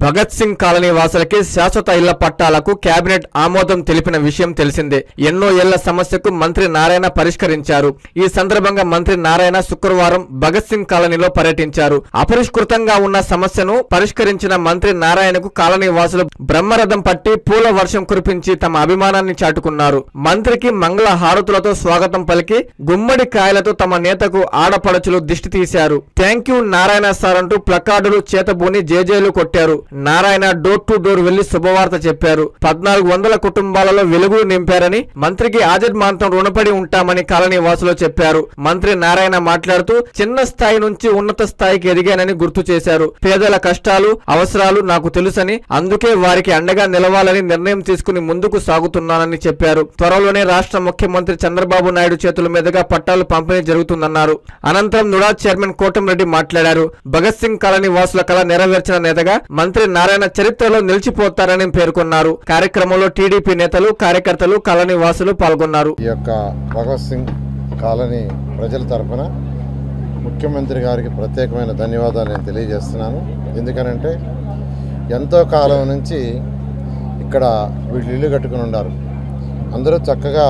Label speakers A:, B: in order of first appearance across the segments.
A: Bhagat Singh colony వాసులకి శాశ్వత ఇళ్ల పట్టాలకు cabinet ఆమోదం తెలిపిన విషయం తెలిసిందే. ఎన్నో ఏళ్ల సమస్యకు మంత్రి నారాయణ పరిష్కరించారు. ఈ సందర్భంగా మంత్రి నారాయణ శుక్రవారం భగత్ సింగ్ కాలనీలో పర్యటించారు. అపరిష్కృతంగా ఉన్న సమస్యను పరిష్కరించిన మంత్రి నారాయణకు కాలనీ వాసులు బ్రహ్మరథం పట్టి పూల వర్షం కురిపించి తమ అభిమానాన్ని చాటుకున్నారు. మంత్రికి మంగళ హారతులతో స్వాగతం పలికి గుమ్మడి కాయలతో తమ నేతకు ఆడపడుచులు దిష్టి తీశారు. థ్యాంక్ యూ నారాయణ సార్ అంటూ ప్లకార్డులు చేతబూని జేజేలు కొట్టారు. నారాయణ డోర్ టు డోర్ వెళ్లి శుభవార్త చెప్పారు. 1400 కుటుంబాలలో వెలుగులు నింపారని, మంత్రికి ఆజన్మాంతం రుణపడి ఉంటామని కాలనీ వాసులు చెప్పారు. మంత్రి నారాయణ మాట్లాడుతూ చిన్న స్థాయి నుంచి ఉన్నత స్థాయికి ఎదిగానని గుర్తు చేశారు. పేదల కష్టాలు అవసరాలు నాకు తెలుసని, అందుకే వారికి అండగా నిలవాలని నిర్ణయం తీసుకుని ముందుకు సాగుతున్నానని చెప్పారు. త్వరలోనే రాష్ట్ర ముఖ్యమంత్రి చంద్రబాబు నాయుడు చేతుల మీదుగా పట్టాలు పంపిణీ జరుగుతుందన్నారు. అనంతరం నుడా చైర్మన్ కోటంరెడ్డి మాట్లాడారు. భగత్ సింగ్ కాలనీ వాసుల కళ నెరవేర్చిన నేతగా మంత్రి నారాయణ చరిత్రలో నిలిచిపోతారని పేర్కొన్నారు. కార్యక్రమంలో టీడీపీ నేతలు, కార్యకర్తలు, కాలనీ వాసులు పాల్గొన్నారు.
B: ఈ యొక్క భగత్ సింగ్ కాలనీ ప్రజల తరఫున ముఖ్యమంత్రి గారికి ప్రత్యేకమైన ధన్యవాదాలు నేను తెలియజేస్తున్నాను. ఎందుకనంటే ఎంతో కాలం నుంచి ఇక్కడ వీళ్ళు ఇల్లు కట్టుకుని ఉన్నారు. అందరూ చక్కగా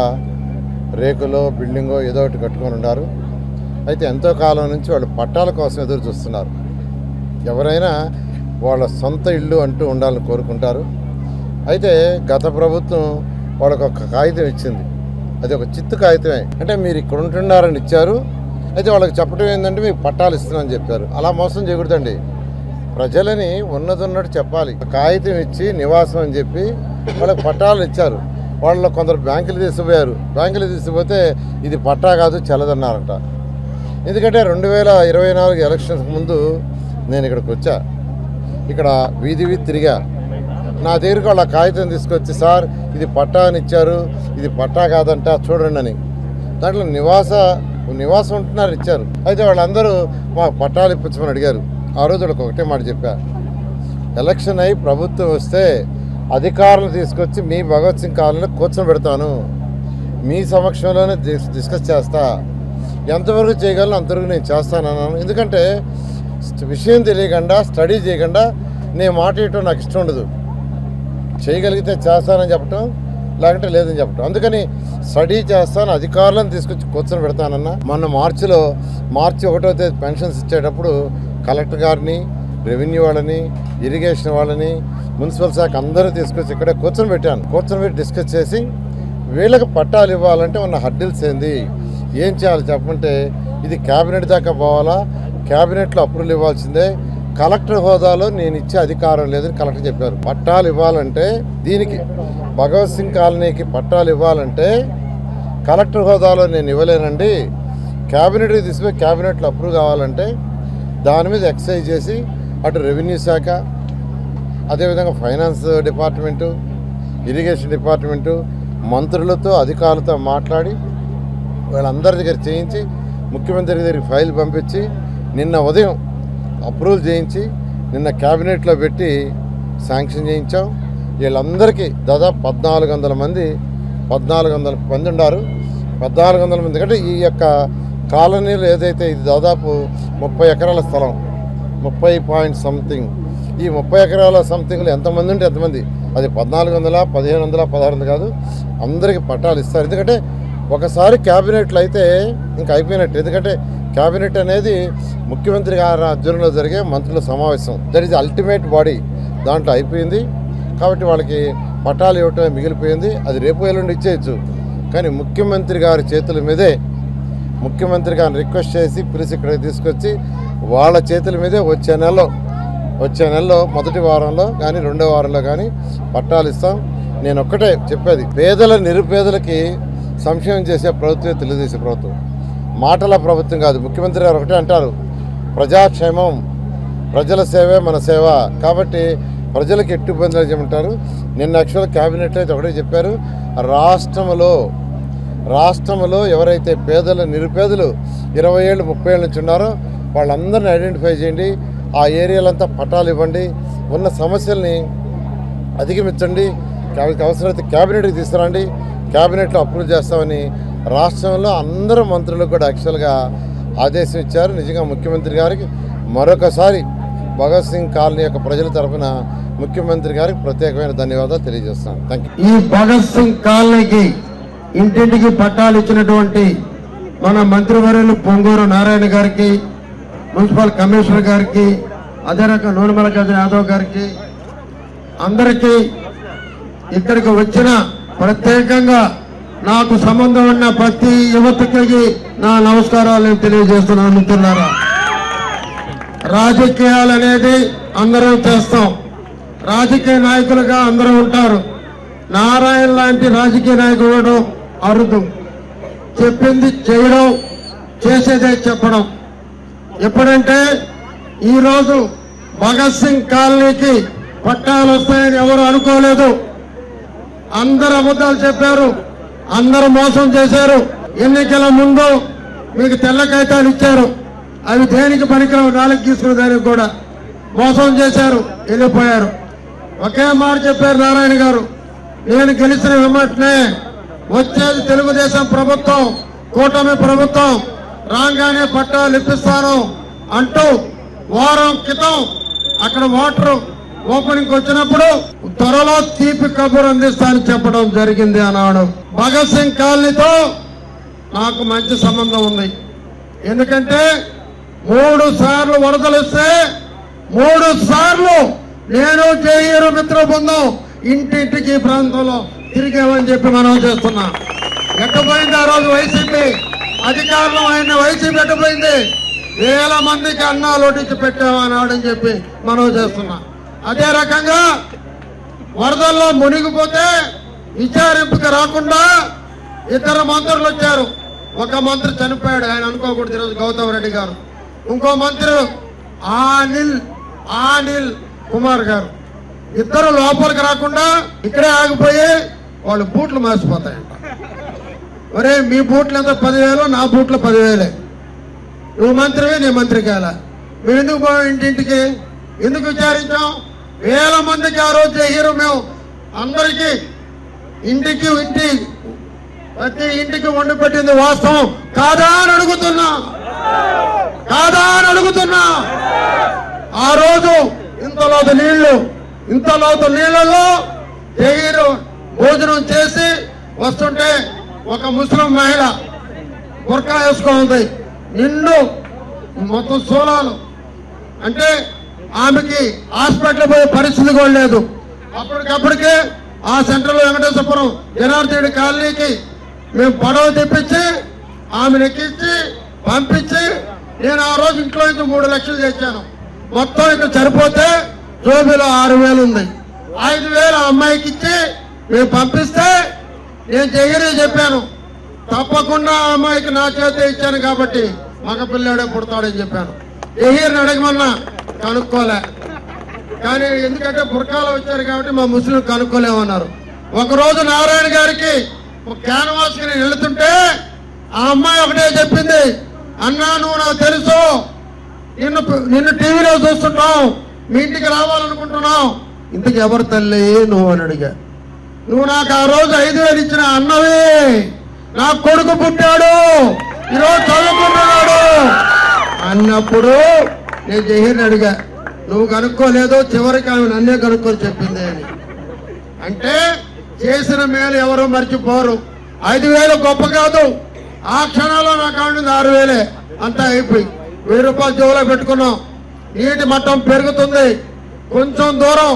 B: రేకులో బిల్డింగో ఏదో ఒకటి కట్టుకొని ఉన్నారు. అయితే ఎంతో కాలం నుంచి వాళ్ళు పట్టాల కోసం ఎదురు చూస్తున్నారు. ఎవరైనా వాళ్ళ సొంత ఇల్లు అంటూ ఉండాలని కోరుకుంటారు. అయితే గత ప్రభుత్వం వాళ్ళకు ఒక కాగితం ఇచ్చింది. అది ఒక చిత్తు కాగితమే. అంటే మీరు ఇక్కడ ఉంటున్నారని ఇచ్చారు. అయితే వాళ్ళకి చెప్పడం ఏంటంటే మీకు పట్టాలు ఇస్తున్నామని చెప్పారు. అలా మోసం చేయకూడదండి. ప్రజలని ఉన్నట్టు చెప్పాలి. కాగితం ఇచ్చి నివాసం అని చెప్పి వాళ్ళకి పట్టాలు ఇచ్చారు. వాళ్ళలో కొందరు బ్యాంకులు తీసుకుపోయారు. బ్యాంకులు తీసుకుపోతే ఇది పట్టా కాదు చెల్లదన్నారట. ఎందుకంటే 2024 ఎలక్షన్స్ ముందు నేను ఇక్కడికి వచ్చా. ఇక్కడ వీధి తిరిగా. నా దగ్గరికి వాళ్ళ కాగితం తీసుకొచ్చి, సార్ ఇది పట్టా అని ఇచ్చారు, ఇది పట్టా కాదంట చూడండి అని. దాంట్లో నివాసం ఉంటున్నారు ఇచ్చారు. అయితే వాళ్ళందరూ మాకు పట్టాలు ఇప్పించమని అడిగారు. ఆ రోజు వాళ్ళకి ఒకటే మాట చెప్పా, ఎలక్షన్ అయి ప్రభుత్వం వస్తే అధికారులు తీసుకొచ్చి మీ భగత్ సింగ్ కాలనీలో కూర్చోబెడతాను, మీ సమక్షంలోనే డిస్కస్ చేస్తా, ఎంతవరకు చేయగలను అంతవరకు నేను చేస్తానన్నాను. ఎందుకంటే విషయం తెలియకుండా, స్టడీ చేయకుండా నేను మాట ఇవ్వటం నాకు ఇష్టం ఉండదు. చేయగలిగితే చేస్తానని చెప్పటం, లేకుంటే లేదని చెప్పటం. అందుకని స్టడీ చేస్తాను, అధికారులను తీసుకొచ్చి కూర్చొని పెడతానన్నా. మొన్న మార్చి 1వ తేదీ పెన్షన్స్ ఇచ్చేటప్పుడు కలెక్టర్ గారిని, రెవెన్యూ వాళ్ళని, ఇరిగేషన్ వాళ్ళని, మున్సిపల్ శాఖ అందరూ తీసుకొచ్చి ఇక్కడే కూర్చొని పెట్టి డిస్కస్ చేసి వీళ్ళకి పట్టాలు ఇవ్వాలంటే ఉన్న హర్డిల్స్ ఏంది, ఏం చేయాలి చెప్పంటే, ఇది క్యాబినెట్ దాకా పోవాలా, క్యాబినెట్లో అప్రూవల్ ఇవ్వాల్సిందే, కలెక్టర్ హోదాలో నేను ఇచ్చే అధికారం లేదని కలెక్టర్ చెప్పారు. పట్టాలు ఇవ్వాలంటే, దీనికి భగత్ సింగ్ కాలనీకి పట్టాలు ఇవ్వాలంటే కలెక్టర్ హోదాలో నేను ఇవ్వలేనండి, క్యాబినెట్కి తీసుకుపోయి క్యాబినెట్లో అప్రూవ్ కావాలంటే దాని మీద ఎక్సైజ్ చేసి అటు రెవెన్యూ శాఖ, అదేవిధంగా ఫైనాన్స్ డిపార్ట్మెంటు, ఇరిగేషన్ డిపార్ట్మెంటు, మంత్రులతో అధికారులతో మాట్లాడి వీళ్ళందరి దగ్గర చేయించి ముఖ్యమంత్రి దగ్గరికి ఫైల్ పంపించి నిన్న ఉదయం అప్రూవల్ చేయించి నిన్న క్యాబినెట్లో పెట్టి శాంక్షన్ చేయించాం. వీళ్ళందరికీ దాదాపు 1400 మంది ఉన్నారు. 1400 మంది కంటే ఈ యొక్క కాలనీలో ఏదైతే ఇది దాదాపు 30 ఎకరాల స్థలం, 30 పాయింట్ సంథింగ్. ఈ 30 ఎకరాల సంథింగ్లో ఎంతమంది ఉంటే ఎంతమంది, అది 1400, 1500, 1600 కాదు, అందరికీ పట్టాలు ఇస్తారు. ఎందుకంటే ఒకసారి క్యాబినెట్లో అయితే ఇంకా అయిపోయినట్టు. ఎందుకంటే క్యాబినెట్ అనేది ముఖ్యమంత్రి గారి ఆధ్వర్యంలో జరిగే మంత్రుల సమావేశం. That is ultimate body. దాంట్లో అయిపోయింది. కాబట్టి వాళ్ళకి పట్టాలు ఇవ్వటమే మిగిలిపోయింది. అది రేపు ఎల్లుండి ఇచ్చేయచ్చు. కానీ ముఖ్యమంత్రి గారి చేతుల మీదే, ముఖ్యమంత్రి గారిని రిక్వెస్ట్ చేసి పిలిచి ఇక్కడికి తీసుకొచ్చి వాళ్ళ చేతుల మీదే వచ్చే నెలలో మొదటి వారంలో కానీ రెండో వారంలో కానీ పట్టాలు ఇస్తాం. నేను ఒక్కటే చెప్పేది, నిరుపేదలకి సంక్షేమం చేసే ప్రభుత్వమే తెలుగుదేశం ప్రభుత్వం. మాటల ప్రభుత్వం కాదు. ముఖ్యమంత్రి గారు ఒకటే అంటారు, ప్రజాక్షేమం, ప్రజల సేవే మన సేవ. కాబట్టి ప్రజలకు ఎట్టు ఇబ్బందులు చేయమంటారు. నిన్న యాక్చువల్ క్యాబినెట్లో అయితే ఒకటే చెప్పారు, రాష్ట్రంలో ఎవరైతే నిరుపేదలు 20 ఏళ్ళు 30 ఏళ్ళ నుంచి ఉన్నారో వాళ్ళందరినీ ఐడెంటిఫై చేయండి, ఆ ఏరియాలంతా పట్టాలు ఇవ్వండి, ఉన్న సమస్యల్ని అధిగమించండి, అవసరమైతే క్యాబినెట్కి తీసుకురండి, క్యాబినెట్లో అప్రూవ్ చేస్తామని రాష్ట్రంలో అందరూ మంత్రులకు కూడా యాక్చువల్గా ఆదేశం ఇచ్చారు. నిజంగా ముఖ్యమంత్రి గారికి మరొకసారి భగత్ సింగ్ కాలనీ యొక్క ప్రజల తరఫున ముఖ్యమంత్రి గారికి ప్రత్యేకమైన ధన్యవాదాలు తెలియజేస్తాను. Thank you.
C: ఈ భగత్ సింగ్ కాలనీకి ఇంటింటికి పట్టాలు ఇచ్చినటువంటి మన మంత్రివర్యులు పొంగూరు నారాయణ గారికి, మున్సిపల్ కమిషనర్ గారికి, అదే రకం నూనెమలకాజ యాదవ్ గారికి, అందరికీ ఇక్కడికి వచ్చిన ప్రత్యేకంగా నాకు సంబంధం ఉన్న ప్రతి యువతకి నా నమస్కారాలు తెలియజేస్తున్నాను. మిత్రులారా, రాజకీయాలు అనేది అందరం చేస్తాం, రాజకీయ నాయకులుగా అందరూ ఉంటారు. నారాయణ లాంటి రాజకీయ నాయకుడు అరుదు. చెప్పింది చేయడం, చేసేదే చెప్పడం. ఎప్పుడంటే ఈరోజు భగత్ సింగ్ కాలనీకి పట్టాలు వస్తాయని ఎవరు అనుకోలేదు. అందరు అబద్ధాలు చెప్పారు, అందరూ మోసం చేశారు. ఎన్నికల ముందు మీకు తెల్ల కాగితాలు ఇచ్చారు, అవి దేనికి పనికిరావు, నాలుగు తీసుకునే దానికి కూడా మోసం చేశారు, వెళ్ళిపోయారు. ఒకే మాట చెప్పారు నారాయణ గారు, నేను గెలిచిన వెంటనే వచ్చేది తెలుగుదేశం ప్రభుత్వం, కూటమి ప్రభుత్వం రాగానే పట్టాలు ఇప్పిస్తాను అంటూ వారం క్రితం అక్కడ వాటర్ ఓపెనింగ్ వచ్చినప్పుడు త్వరలో తీపి కబురు అందిస్తానని చెప్పడం జరిగింది అన్నాడు. భగత్ సింగ్ కాలనీతో నాకు మంచి సంబంధం ఉంది. ఎందుకంటే 3 సార్లు వరదలు వస్తే 3 సార్లు నేను జేఈరు మిత్ర బృందం ఇంటింటికి ప్రాంతంలో తిరిగామని చెప్పి మనం చేస్తున్నా. ఎట్టపోయింది ఆ రోజు వైసీపీ అధికారులు, ఆయన వైసీపీ ఎట్టపోయింది, వేల మందికి అన్నాలు వడ్డించి పెట్టామన్నాడని చెప్పి మనం చేస్తున్నా. అదే రకంగా వరదల్లో మునిగిపోతే విచారింపుకి రాకుండా 2 మంత్రులు వచ్చారు. ఒక మంత్రి చనిపోయాడు, ఆయన అనుకోకూడదు ఈరోజు గౌతమ్ రెడ్డి గారు. ఇంకో మంత్రి అనిల్ కుమార్ గారు, ఇద్దరు లోపలికి రాకుండా ఇక్కడే ఆగిపోయి వాళ్ళు బూట్లు మార్చిపోతాయంట. ఒరే మీ బూట్లు ఎంత 10,000, నా బూట్లు 10,000. నువ్వు మంత్రివి, నీ మంత్రి కాల. మేము ఎందుకు పోయాం ఇంటింటికి, ఎందుకు విచారించాం? వేల మందికి ఆ రోజు హీరో మేము అందరికీ ప్రతి ఇంటికి వండి పెట్టింది వాస్తవం కాదా అని అడుగుతున్నా. ఆ రోజు ఇంత లోతు నీళ్లలో హీరో భోజనం చేసి వస్తుంటే ఒక ముస్లిం మహిళ బుర్కా వేసుకుంది, నిండు మొత్తం సోలాలు, అంటే ఆమెకి హాస్పిటల్ పోయే పరిస్థితి కూడా లేదు. అప్పటికప్పటికే ఆ సెంట్రల్ వెంకటేశ్వరపురం జనార్దన్ కాలనీకి మేము పడవ తెప్పించి ఆమెను ఎక్కించి పంపించి, నేను ఆ రోజు ఇంట్లో నుంచి 3 లక్షలు తెచ్చాను. మొత్తం ఇక్కడ సరిపోతే జోబీలో 6,000 ఉంది. 5,000 ఆ అమ్మాయికి ఇచ్చి మేము పంపిస్తే నేను జగనే చెప్పాను, తప్పకుండా ఆ అమ్మాయికి నా చేతే ఇచ్చాను కాబట్టి మగ పిల్లాడే పుడతాడని చెప్పాను. జహీర్ని అడగమన్నా కనుక్కోలే, కానీ ఎందుకంటే బుర్కాలో వచ్చారు కాబట్టి మా ముస్లిం కనుక్కోలేమన్నారు. ఒకరోజు నారాయణ గారికి ఒక క్యాన్వాస్ కి నేను వెళుతుంటే ఆ అమ్మాయి ఒకటే చెప్పింది, అన్నా నువ్వు నాకు తెలుసు, నిన్ను టీవీలో చూస్తుంటావు, మీ ఇంటికి రావాలనుకుంటున్నావు, ఇంటికి ఎవరు తల్లి నువ్వు అని అడిగా. నువ్వు నాకు ఆ రోజు 5,000 ఇచ్చిన అన్నవి, నా కొడుకు పుట్టాడు, ఈరోజు చదువుకుంటున్నాడు అన్నప్పుడు నేను జహీర్ని అడిగా, నువ్వు కనుక్కోలేదు, చివరికి ఆమె నన్నే కనుక్కొని చెప్పింది అని. అంటే చేసిన మేలు ఎవరు మర్చిపోరు. 5,000 గొప్ప కాదు, ఆ క్షణంలో నా కాండి 6,000 అంతా అయిపోయి 1,000 రూపాయలు జోలో పెట్టుకున్నాం. నీటి మట్టం పెరుగుతుంది, కొంచెం దూరం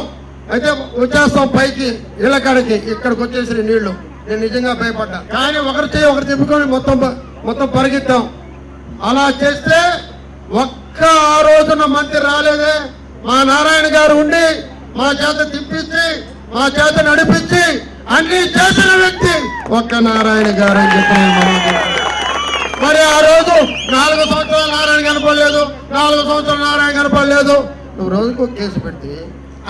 C: అయితే వచ్చేస్తాం పైకి, ఇళ్ల కాడికి. ఇక్కడికి వచ్చేసిన నీళ్లు నేను నిజంగా భయపడ్డా, కానీ ఒకరి చేయి ఒకరు తిప్పుకొని మొత్తం పరిగెత్తాం. అలా చేస్తే ఒక్క ఆ రోజున మంత్రి రాలేదే, మా నారాయణ గారు ఉండి మా చేత తిప్పించి మా చేత నడిపించి అన్ని చేసిన వ్యక్తి ఒక్క నారాయణ గారు అని చెప్పి మరి ఆ రోజు 4 సంవత్సరాలు నారాయణ కనపడలేదు, 4 సంవత్సరాలు నారాయణ కనపడలేదు. నువ్వు రోజుకు ఒక కేసు పెడితే,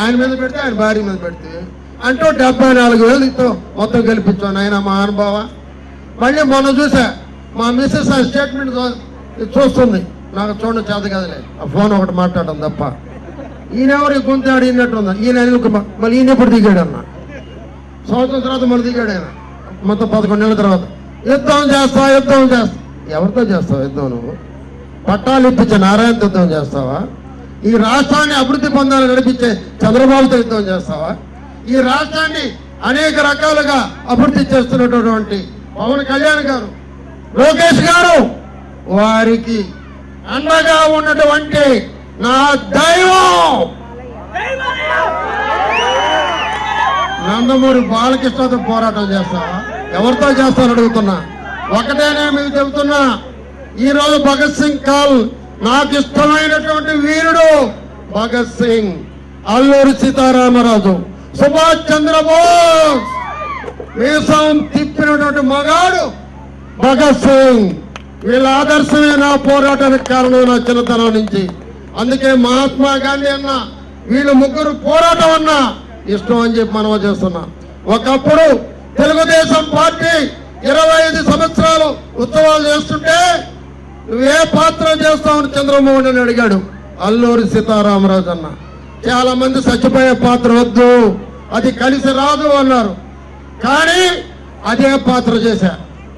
C: ఆయన మీద పెడితే, ఆయన భార్య మీద పెడితే అంటూ 74,000 ఇస్తూ మొత్తం గెలిపించాను ఆయన మా అనుభవ. మళ్ళీ మొన్న చూసా మా మిస్సెస్ ఆ స్టేట్మెంట్ చూస్తుంది, నాకు చూడడం చేత కదలే, ఆ ఫోన్ ఒకటి మాట్లాడడం తప్ప. ఈయనెవరు గొంతు ఆడినట్టుందా, ఈయన మళ్ళీ ఈయన ఎప్పుడు దిగాడు అన్న, సంవత్సరం తర్వాత మళ్ళీ దిగాడు ఆయన, మొత్తం 11 నెలల తర్వాత. యుద్ధం చేస్తా. ఎవరితో చేస్తావు యుద్ధం? నువ్వు పట్టాలు ఇప్పించే నారాయణతో యుద్ధం చేస్తావా? ఈ రాష్ట్రాన్ని అభివృద్ధి పొందాలని నడిపించే చంద్రబాబుతో యుద్ధం చేస్తావా? ఈ రాష్ట్రాన్ని అనేక రకాలుగా అభివృద్ధి చేస్తున్నటువంటి పవన్ కళ్యాణ్ గారు, లోకేష్ గారు, వారికి అండగా ఉన్నటువంటి నా దైవం నందమూరి బాలకృష్ణతో పోరాటం చేస్తావా? ఎవరితో చేస్తారని అడుగుతున్నా. ఒకటేనే మీకు చెబుతున్నా, ఈరోజు భగత్ సింగ్ కాల్ నాకు ఇష్టమైనటువంటి వీరుడు భగత్ సింగ్, అల్లూరి సీతారామరాజు, సుభాష్ చంద్రబోస్, మీసం తిప్పినటువంటి మగాడు భగత్ సింగ్. వీళ్ళ ఆదర్శమే నా పోరాటానికి కారణం నా చిన్నతనం నుంచి. అందుకే మహాత్మా గాంధీ అన్న వీళ్ళు ముగ్గురు పోరాటం అన్నా ఇష్టం అని చెప్పి మనం చేస్తున్నా. ఒకప్పుడు తెలుగుదేశం పార్టీ 25 సంవత్సరాలు ఉత్సవాలు చేస్తుంటే నువ్వే పాత్ర చేస్తావని చంద్రమోహన్ అని అడిగాడు అల్లూరి సీతారామరాజు అన్న. చాలా మంది చచ్చిపోయే పాత్ర వద్దు, అది కలిసి రాదు అన్నారు. కానీ అదే పాత్ర చేశా,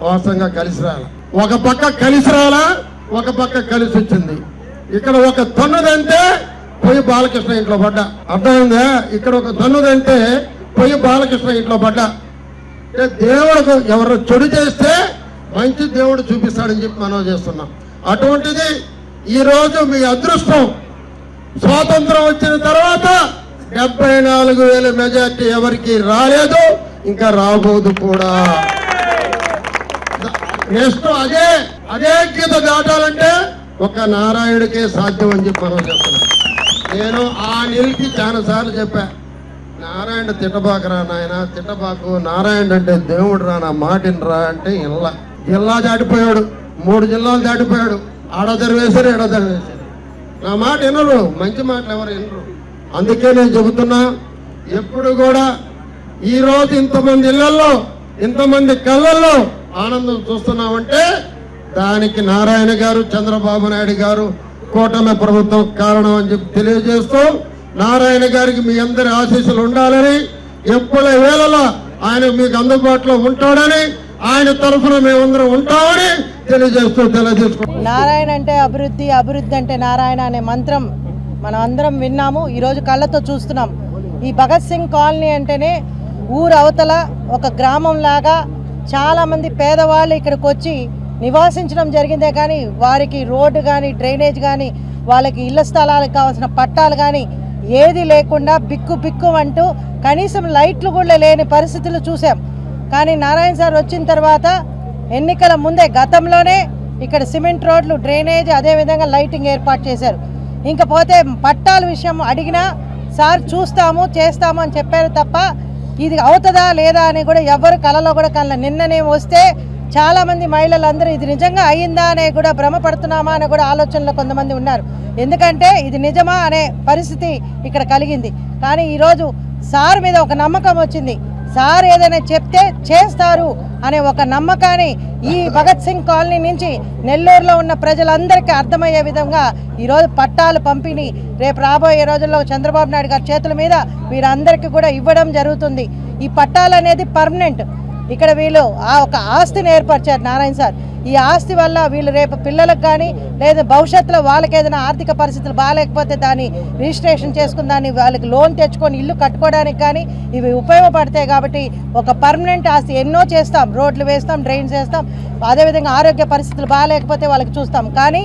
C: వాస్తవంగా కలిసి రాలా. ఒక పక్క కలిసి రాలా, ఒక పక్క కలిసి వచ్చింది. ఇక్కడ ఒక తన్నుదంటే పోయి బాలకృష్ణ ఇంట్లో పడ్డా. అర్థమైందా? ఇక్కడ ఒక తన్నుదంటే పోయి బాలకృష్ణ ఇంట్లో పడ్డా. దేవుడు ఎవరు చెడు చేస్తే మంచి దేవుడు చూపిస్తాడని చెప్పి మనం చేస్తున్నాం. అటువంటిది ఈరోజు మీ అదృష్టం, స్వాతంత్రం వచ్చిన తర్వాత 74,000 మెజార్టీ ఎవరికి రాలేదు, ఇంకా రాబోదు కూడా. నెక్స్ట్ అదే గీత దాటాలంటే ఒక నారాయణుడికే సాధ్యం అని చెప్పి మనం చెప్తున్నాం. నేను ఆ నీళ్ళకి చాలా సార్లు చెప్పా, నారాయణ తిట్టబాకరా నాయన, తిట్టబాకు, నారాయణ అంటే దేవుడు రా, నా మాటినరా అంటే జిల్లా దాటిపోయాడు, 3 జిల్లాలు దాటిపోయాడు. ఆడదరు వేశారు, ఎడదరు వేశారు. నా మాట వినరు, మంచి మాటలు ఎవరు వినరు. అందుకే నేను చెబుతున్నా, ఎప్పుడు కూడా ఈ రోజు ఇంతమంది ఇళ్లలో, ఇంతమంది కళ్ళల్లో ఆనందం చూస్తున్నామంటే దానికి నారాయణ గారు, చంద్రబాబు నాయుడు గారు, కూటమి ప్రభుత్వం కారణం అని చెప్పి తెలియజేస్తూ, నారాయణ గారికి మీ అందరి ఆశీస్సులు ఉండాలని, ఎప్పుడు వేళలో ఆయన మీకు అందుబాటులో ఉంటాడని, ఆయన తరఫున మేమందరం ఉంటామని తెలియజేసుకుంటాం.
D: నారాయణ అంటే అభివృద్ధి, అభివృద్ధి అంటే నారాయణ అనే మంత్రం మనం అందరం విన్నాము, ఈరోజు కళ్ళతో చూస్తున్నాం. ఈ భగత్ సింగ్ కాలనీ అంటేనే ఊరు అవతల ఒక గ్రామం లాగా చాలామంది పేదవాళ్ళు ఇక్కడికి వచ్చి నివాసించడం జరిగిందే కానీ వారికి రోడ్డు కానీ, డ్రైనేజ్ కానీ, వాళ్ళకి ఇళ్ల స్థలాలకు కావాల్సిన పట్టాలు కానీ ఏది లేకుండా బిక్కు బిక్కు అంటూ కనీసం లైట్లు కూడా లేని పరిస్థితులు చూసాం. కానీ నారాయణ సార్ వచ్చిన తర్వాత ఎన్నికల ముందే గతంలోనే ఇక్కడ సిమెంట్ రోడ్లు, డ్రైనేజ్, అదేవిధంగా లైటింగ్ ఏర్పాటు చేశారు. ఇంకపోతే పట్టాల విషయం అడిగినా సార్ చూస్తాము చేస్తాము అని చెప్పారు తప్ప ఇది అవుతుందా లేదా అని కూడా ఎవరు కలలో కూడా నిన్ననే వస్తే చాలామంది మహిళలందరూ ఇది నిజంగా అయ్యిందా అనే కూడా భ్రమపడుతున్నామా అనే కూడా ఆలోచనలో కొంతమంది ఉన్నారు. ఎందుకంటే ఇది నిజమా అనే పరిస్థితి ఇక్కడ కలిగింది. కానీ ఈరోజు సార్ మీద ఒక నమ్మకం వచ్చింది. సార్ ఏదైనా చెప్తే చేస్తారు అనే ఒక నమ్మకాన్ని ఈ భగత్ సింగ్ కాలనీ నుంచి నెల్లూరులో ఉన్న ప్రజలందరికీ అర్థమయ్యే విధంగా ఈరోజు పట్టాలు పంపిణీ రేపు రాబోయే రోజుల్లో చంద్రబాబు నాయుడు గారి చేతుల మీద వీరందరికీ కూడా ఇవ్వడం జరుగుతుంది. ఈ పట్టాలు అనేది పర్మనెంట్. ఇక్కడ వీళ్ళు ఒక ఆస్తిని ఏర్పరిచారు నారాయణ సార్. ఈ ఆస్తి వల్ల వీళ్ళు రేపు పిల్లలకు కానీ లేదా భవిష్యత్తులో వాళ్ళకి ఏదైనా ఆర్థిక పరిస్థితులు బాగాలేకపోతే దాన్ని రిజిస్ట్రేషన్ చేసుకుని దాన్ని వాళ్ళకి లోన్ తెచ్చుకొని ఇల్లు కట్టుకోవడానికి కానీ ఇవి ఉపయోగపడతాయి. కాబట్టి ఒక పర్మనెంట్ ఆస్తి ఎన్నో చేస్తాం, రోడ్లు వేస్తాం, డ్రైన్స్ వేస్తాం, అదేవిధంగా ఆరోగ్య పరిస్థితులు బాగాలేకపోతే వాళ్ళకి చూస్తాం. కానీ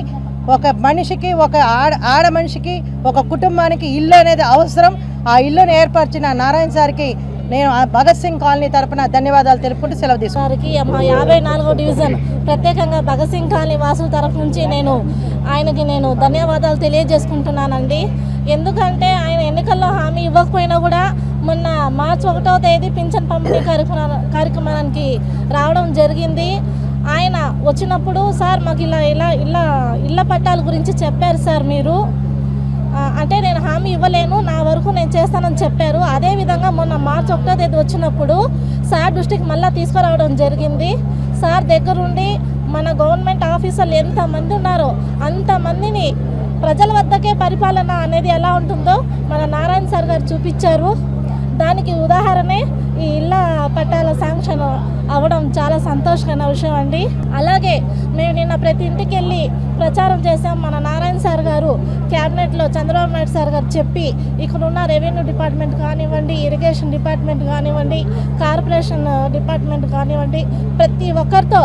D: ఒక మనిషికి, ఒక ఆడ మనిషికి, ఒక కుటుంబానికి ఇల్లు అనేది అవసరం. ఆ ఇల్లుని ఏర్పరిచిన నారాయణ సార్కి నేను భగత్ సింగ్ కాలనీ తరపున ధన్యవాదాలు తెలుపుకుంటూ సెలవు తీసుకున్నాను.
E: మా 54వ డివిజన్ ప్రత్యేకంగా భగత్ సింగ్ కాలనీ వాసుల తరఫు నుంచి ఆయనకి నేను ధన్యవాదాలు తెలియజేసుకుంటున్నానండి. ఎందుకంటే ఆయన ఎన్నికల్లో హామీ ఇవ్వకపోయినా కూడా మొన్న మార్చి 1వ తేదీ పింఛన్ పంపిణీ కార్యక్రమానికి రావడం జరిగింది. ఆయన వచ్చినప్పుడు సార్ మాకు ఇళ్ళ పట్టాల గురించి చెప్పారు సార్ మీరు, అంటే నేను హామీ ఇవ్వలేను, నా వరకు నేను చేస్తానని చెప్పారు. అదేవిధంగా మొన్న మార్చి 1వ తేదీ వచ్చినప్పుడు సార్ దృష్టికి మళ్ళీ తీసుకురావడం జరిగింది. సార్ దగ్గరుండి మన గవర్నమెంట్ ఆఫీసర్లు ఎంతమంది ఉన్నారో అంతమందిని ప్రజల వద్దకే పరిపాలన అనేది ఎలా ఉంటుందో మన నారాయణ సార్ గారు చూపించారు. దానికి ఉదాహరణే ఈ ఇళ్ళ పట్టాల శాంక్షన్ అవ్వడం చాలా సంతోషకరమైన విషయం అండి. అలాగే మేము నిన్న ప్రతి ఇంటికి వెళ్ళి ప్రచారం చేసాం. మన నారాయణ సార్ గారు క్యాబినెట్లో చంద్రబాబు నాయుడు సార్ గారు చెప్పి ఇక్కడ ఉన్న రెవెన్యూ డిపార్ట్మెంట్ కానివ్వండి, ఇరిగేషన్ డిపార్ట్మెంట్ కానివ్వండి, కార్పొరేషన్ డిపార్ట్మెంట్ కానివ్వండి, ప్రతి ఒక్కరితో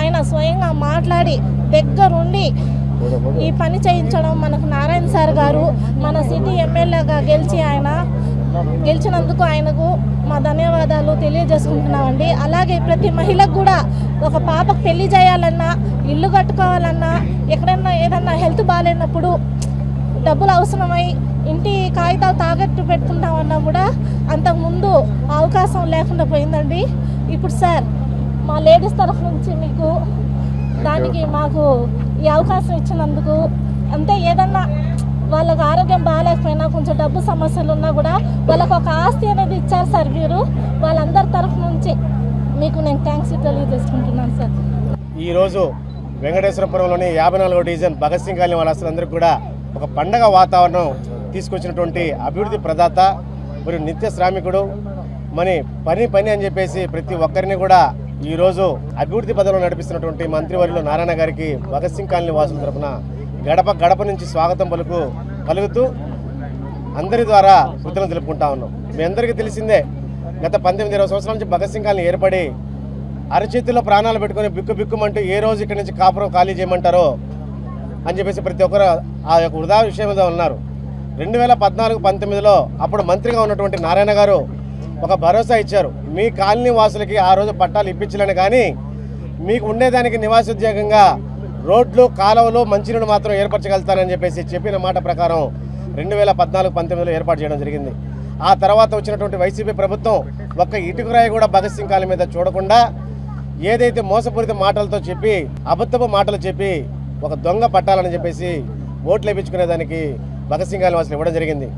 E: ఆయన స్వయంగా మాట్లాడి దగ్గరుండి ఈ పని చేయించడం మనకు నారాయణ సార్ గారు మన సిటీ ఎమ్మెల్యేగా గెలిచినందుకు ఆయనకు మా ధన్యవాదాలు తెలియజేసుకుంటున్నామండి. అలాగే ప్రతి మహిళకు కూడా ఒక పాపకు పెళ్లి చేయాలన్నా, ఇల్లు కట్టుకోవాలన్నా, ఎక్కడన్నా ఏదన్నా హెల్త్ బాగాలేనప్పుడు డబ్బులు అవసరమై ఇంటి కాగితాలు తాకట్టు పెట్టుకుంటామన్నా కూడా అంతకుముందు అవకాశం లేకుండా పోయిందండి. ఇప్పుడు సార్ మా లేడీస్ తరఫు నుంచి మీకు దానికి మాకు ఈ అవకాశం ఇచ్చినందుకు, అంతే ఏదన్నా వాళ్ళకు ఆరోగ్యం బాగాలేకపోయినా కొంచెం డబ్బు సమస్యలు ఉన్నా కూడా వాళ్ళకు ఒక ఆస్తి అనేది ఇచ్చారు సార్ మీరు. వాళ్ళందరి తరఫు నుంచి మీకు నేను థ్యాంక్స్ తెలియజేసుకుంటున్నాను సార్.
F: ఈరోజు వెంకటేశ్వరపురంలోని 54వ డివిజన్ భగత్ సింగ్ కాలనీ వాళ్ళందరికీ కూడా ఒక పండగ వాతావరణం తీసుకొచ్చినటువంటి అభివృద్ధి ప్రదాత మరియు నిత్య శ్రామికుడు పని అని చెప్పేసి ప్రతి ఒక్కరిని కూడా ఈరోజు అభివృద్ధి పదంలో నడిపిస్తున్నటువంటి మంత్రివర్యులు నారాయణ గారికి భగత్ సింగ్ కాలనీ వాసుల తరఫున గడప నుంచి స్వాగతం పలుకుతూ అందరి ద్వారా కృతజ్ఞతలు తెలుపుకుంటా ఉన్నాం. మీ అందరికీ తెలిసిందే, గత 19-20 సంవత్సరాల నుంచి భగత్ సింగ్ కాలనీ ఏర్పడి అరచేతిలో ప్రాణాలు పెట్టుకుని బిక్కుమంటూ ఏ రోజు ఇక్కడి నుంచి కాపురం ఖాళీ చేయమంటారో అని చెప్పేసి ప్రతి ఒక్కరు ఆ యొక్క వృధా విషయం మీద ఉన్నారు. 2014-19లో అప్పుడు మంత్రిగా ఉన్నటువంటి నారాయణ గారు ఒక భరోసా ఇచ్చారు. మీ కాలనీ వాసులకి ఆ రోజు పట్టాలు ఇప్పించలేని కానీ మీకు ఉండేదానికి నివాసోద్యోగంగా రోడ్లు, కాలువలు, మంచినీళ్ళు మాత్రం ఏర్పరచగలుగుతానని చెప్పేసి చెప్పిన మాట ప్రకారం 2014-19లో ఏర్పాటు చేయడం జరిగింది. ఆ తర్వాత వచ్చినటువంటి వైసీపీ ప్రభుత్వం ఒక్క ఇటుకురాయి కూడా భగత్ సింగ్ కాలనీ మీద చూడకుండా ఏదైతే మోసపూరిత మాటలతో చెప్పి, అబద్ధపు మాటలు చెప్పి ఒక దొంగ పట్టాలని చెప్పేసి ఓట్లు వేయించుకునేదానికి భగత్ సింగ్ కాలనీ వాసులు ఇవ్వడం జరిగింది.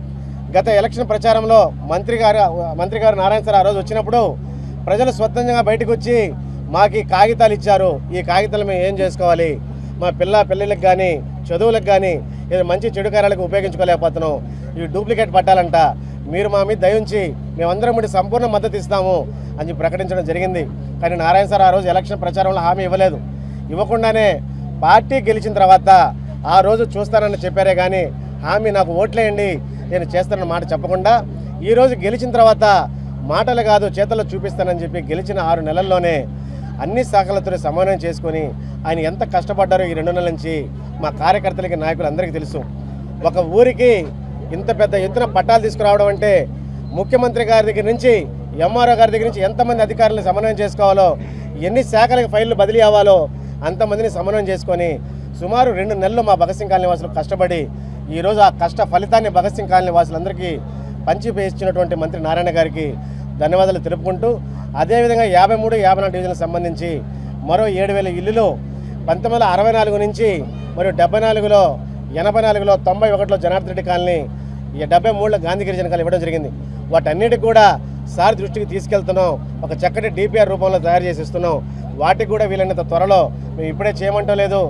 F: గత ఎలక్షన్ ప్రచారంలో మంత్రి గారు నారాయణ సార్ ఆ రోజు వచ్చినప్పుడు ప్రజలు స్వతంత్రంగా బయటకు వచ్చి మాకు ఈ కాగితాలు ఇచ్చారు, ఈ కాగితాలు మేము ఏం చేసుకోవాలి, మా పిల్లలకు కానీ చదువులకు కానీ ఏదో మంచి చెడు కార్యాలకు ఉపయోగించుకోలేకపోతున్నాం, ఇవి డూప్లికేట్ పట్టాలంట, మీరు మా మీద దయించి మేమందరం మీకు సంపూర్ణ మద్దతు ఇస్తాము అని ప్రకటించడం జరిగింది. కానీ నారాయణ సార్ ఆ రోజు ఎలక్షన్ ప్రచారంలో హామీ ఇవ్వలేదు. ఇవ్వకుండానే పార్టీ గెలిచిన తర్వాత ఆ రోజు చూస్తానని చెప్పారే కానీ హామీ నాకు ఓట్లేయండి నేను చేస్తానన్న మాట చెప్పకుండా ఈరోజు గెలిచిన తర్వాత మాటలు కాదు చేతల్లో చూపిస్తానని చెప్పి గెలిచిన 6 నెలల్లోనే అన్ని శాఖలతో సమన్వయం చేసుకొని ఆయన ఎంత కష్టపడ్డారో ఈ 2 నెలల నుంచి మా కార్యకర్తలకి, నాయకులందరికీ తెలుసు. ఒక ఊరికి ఇంత పెద్ద ఎత్తున పట్టాలు తీసుకురావడం అంటే ముఖ్యమంత్రి గారి దగ్గర నుంచి ఎంఆర్ఓ గారి దగ్గర నుంచి ఎంతమంది అధికారులను సమన్వయం చేసుకోవాలో, ఎన్ని శాఖలకు ఫైళ్లు బదిలీ అవ్వాలో అంతమందిని సమన్వయం చేసుకొని సుమారు 2 నెలలు మా భగత్ సింగ్ కాలనీ వాసులు కష్టపడి ఈరోజు ఆ కష్ట ఫలితాన్ని భగత్ సింగ్ కాలనీ వాసులందరికీ పంచిపేయించినటువంటి మంత్రి నారాయణ గారికి ధన్యవాదాలు తెలుపుకుంటూ, అదేవిధంగా 53, 54 డివిజన్లకు సంబంధించి మరో 7,000 ఇల్లులు 1964 నుంచి మరియు 74లో, 84లో, 91లో జనార్దన్ రెడ్డి కాలనీ, 73లో గాంధీ గిరిజన కాలనీ ఇవ్వడం జరిగింది. వాటన్నిటికి కూడా సార్ దృష్టికి తీసుకెళ్తున్నాం. ఒక చక్కటి డిపిఆర్ రూపంలో తయారు చేసి ఇస్తున్నాం. వాటికి కూడా వీలైనంత త్వరలో మేము ఇప్పుడే చేయమంటో లేదు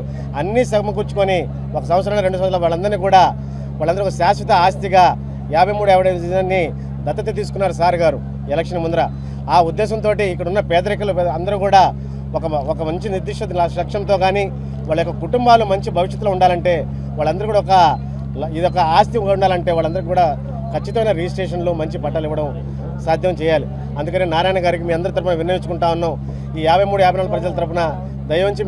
F: అన్నీ సమకూర్చుకొని 1 సంవత్సరం 2 సంవత్సరాలు వాళ్ళందరూ ఒక శాశ్వత ఆస్తిగా 53-50 డివిజన్ని దత్తత తీసుకున్నారు సార్ గారు ఎలక్షన్ ముందర. ఆ ఉద్దేశంతో ఇక్కడ ఉన్న పేదరికలు అందరూ కూడా ఒక మంచి నిర్దిష్ట లక్ష్యంతో కానీ వాళ్ళ యొక్క కుటుంబాలు మంచి భవిష్యత్తులో ఉండాలంటే వాళ్ళందరూ కూడా ఇదొక ఆస్తి ఉండాలంటే వాళ్ళందరికీ కూడా ఖచ్చితమైన రిజిస్ట్రేషన్లు, మంచి పట్టాలు ఇవ్వడం సాధ్యం చేయాలి. అందుకని నారాయణ గారికి మీ అందరి తరఫున విన్నవించుకుంటా ఉన్నాం. ఈ 53-54 ప్రజల తరఫున దయవంచి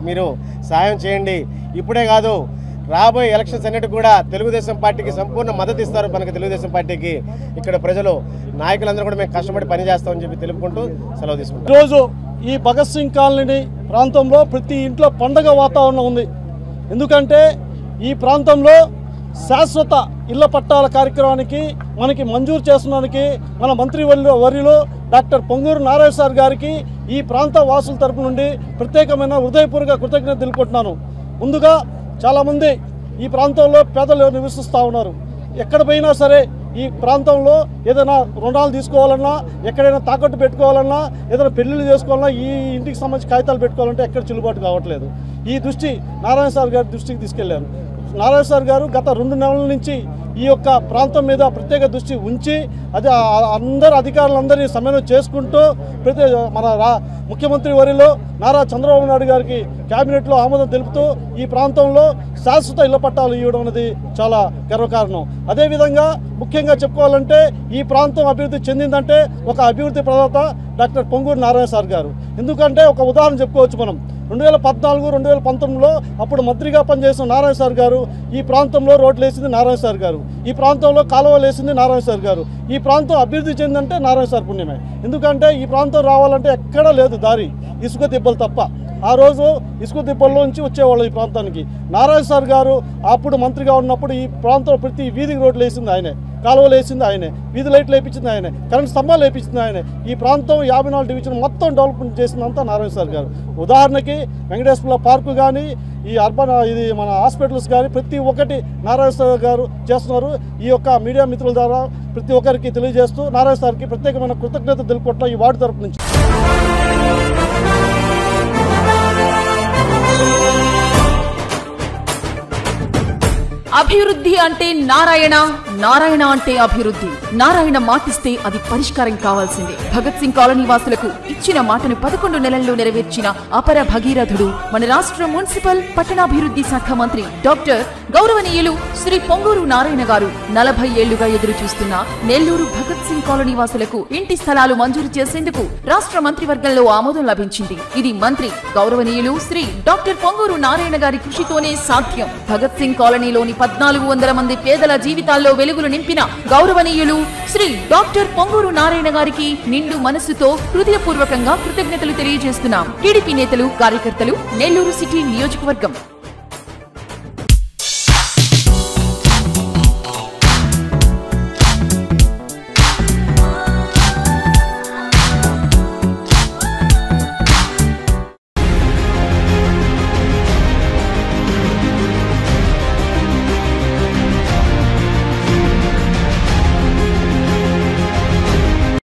F: మీరు సహాయం చేయండి. ఇప్పుడే కాదు, రాబోయే ఎలక్షన్స్ అన్నిటికీ కూడా తెలుగుదేశం పార్టీకి సంపూర్ణ మద్దతు ఇస్తారు. మనకి తెలుగుదేశం పార్టీకి ఇక్కడ ప్రజలు, నాయకులందరూ కూడా మేము కష్టపడి పనిచేస్తామని చెప్పి తెలుపుకుంటూ సెలవు తీసుకుంటాం.
G: ఈరోజు ఈ భగత్ సింగ్ కాలనీ ప్రాంతంలో ప్రతి ఇంట్లో పండగ వాతావరణం ఉంది. ఎందుకంటే ఈ ప్రాంతంలో శాశ్వత ఇళ్ల పట్టాల కార్యక్రమానికి మనకి మంజూరు చేస్తున్నందుకు మన మంత్రివర్యులు డాక్టర్ పొంగూరు నారాయణ సార్ గారికి ఈ ప్రాంత వాసుల తరపు నుండి ప్రత్యేకమైన హృదయపూర్వక కృతజ్ఞత తెలుపుకుంటున్నాను. ముందుగా చాలామంది ఈ ప్రాంతంలో పేదలు నివసిస్తూ ఉన్నారు. ఎక్కడ పోయినా సరే ఈ ప్రాంతంలో ఏదైనా రుణాలు తీసుకోవాలన్నా, ఎక్కడైనా తాకట్టు పెట్టుకోవాలన్నా, ఏదైనా పెళ్లిళ్ళు చేసుకోవాలన్నా, ఈ ఇంటికి సంబంధించి కాగితాలు పెట్టుకోవాలంటే ఎక్కడ చెల్లుబాటు కావట్లేదు. ఈ దృష్టి నారాయణ సార్ గారి దృష్టికి తీసుకెళ్లారు. నారాయణ సార్ గారు గత 2 నెలల నుంచి ఈ యొక్క ప్రాంతం మీద ప్రత్యేక దృష్టి ఉంచి అది అందరు అధికారులందరినీ సమన్వయం చేసుకుంటూ మన ముఖ్యమంత్రి వర్యులు నారా చంద్రబాబు నాయుడు గారికి కేబినెట్లో ఆమోదం తెలుపుతూ ఈ ప్రాంతంలో శాశ్వత ఇళ్ల పట్టాలు ఇవ్వడం అనేది చాలా గర్వకారణం. అదేవిధంగా ముఖ్యంగా చెప్పుకోవాలంటే ఈ ప్రాంతం అభివృద్ధి చెందిందంటే ఒక అభివృద్ధి ప్రదాత డాక్టర్ పొంగూరు నారాయణ సార్ గారు. ఎందుకంటే ఒక ఉదాహరణ చెప్పుకోవచ్చు మనం. 2014, 2019లో అప్పుడు మంత్రిగా పనిచేసిన నారాయణ సార్ గారు ఈ ప్రాంతంలో రోడ్లు వేసింది నారాయణ సార్ గారు, ఈ ప్రాంతంలో కాలువలు వేసింది నారాయణ సార్ గారు. ఈ ప్రాంతం అభివృద్ధి చెందంటే నారాయణ సార్ పుణ్యమే. ఎందుకంటే ఈ ప్రాంతం రావాలంటే ఎక్కడా లేదు దారి, ఇసుక దిబ్బలు తప్ప. ఆ రోజు ఇసుక దిబ్బల్లోంచి వచ్చేవాళ్ళు ఈ ప్రాంతానికి. నారాయణ సార్ గారు అప్పుడు మంత్రిగా ఉన్నప్పుడు ఈ ప్రాంతంలో ప్రతి వీధికి రోడ్లు వేసింది ఆయనే, కాలువలు వేసింది ఆయనే, వీధి లైట్లు వేయించింది ఆయనే, కరెంట్ స్తంభాలు వేయించింది ఆయనే. ఈ ప్రాంతం 54 డివిజన్ మొత్తం డెవలప్మెంట్ చేసిందంతా నారాయణ సార్ గారు. ఉదాహరణకి వెంకటేశ్వర పార్కు కానీ, ఈ అర్బన్ ఇది మన హాస్పిటల్స్ కానీ ప్రతి ఒక్కటి నారాయణ సార్ గారు చేస్తున్నారు. ఈ యొక్క మీడియా మిత్రుల ద్వారా ప్రతి ఒక్కరికి తెలియజేస్తూ నారాయణ సార్కి ప్రత్యేకమైన కృతజ్ఞత తెలుపుకుంటున్నాం ఈ వార్డు తరపు నుంచి.
H: అభివృద్ధి అంటే నారాయణ, నారాయణ అంటే అభివృద్ధి. నారాయణ మాటిస్తే అది పరిష్కారం కావాల్సిందే. భగత్ సింగ్ కాలనీ వాసులకు ఇచ్చిన మాటను 11 నెలల్లో నెరవేర్చిన అపర భగీరథుడు మన రాష్ట్ర మున్సిపల్ పట్టణాభివృద్ధి శాఖ మంత్రి డాక్టర్ గౌరవనీయులు శ్రీ పొంగూరు నారాయణ గారు 40 ఏళ్లుగా ఎదురు చూస్తున్న నెల్లూరు భగత్ సింగ్ కాలనీ వాసులకు ఇంటి స్థలాలు మంజూరు చేసేందుకు రాష్ట్ర మంత్రివర్గంలో ఆమోదం లభించింది. ఇది మంత్రి గౌరవనీయులు శ్రీ డాక్టర్ పొంగూరు నారాయణ గారి కృషితోనే సాధ్యం. భగత్ సింగ్ కాలనీలోని 1400 మంది పేదల జీవితాల్లో వెలుగులు నింపిన గౌరవనీయులు శ్రీ డాక్టర్ పొంగూరు నారాయణ గారికి నిండు మనస్సుతో హృదయపూర్వకంగా కృతజ్ఞతలు తెలియజేస్తున్నాం. టీడీపీ నేతలు, కార్యకర్తలు, నెల్లూరు సిటీ నియోజకవర్గం.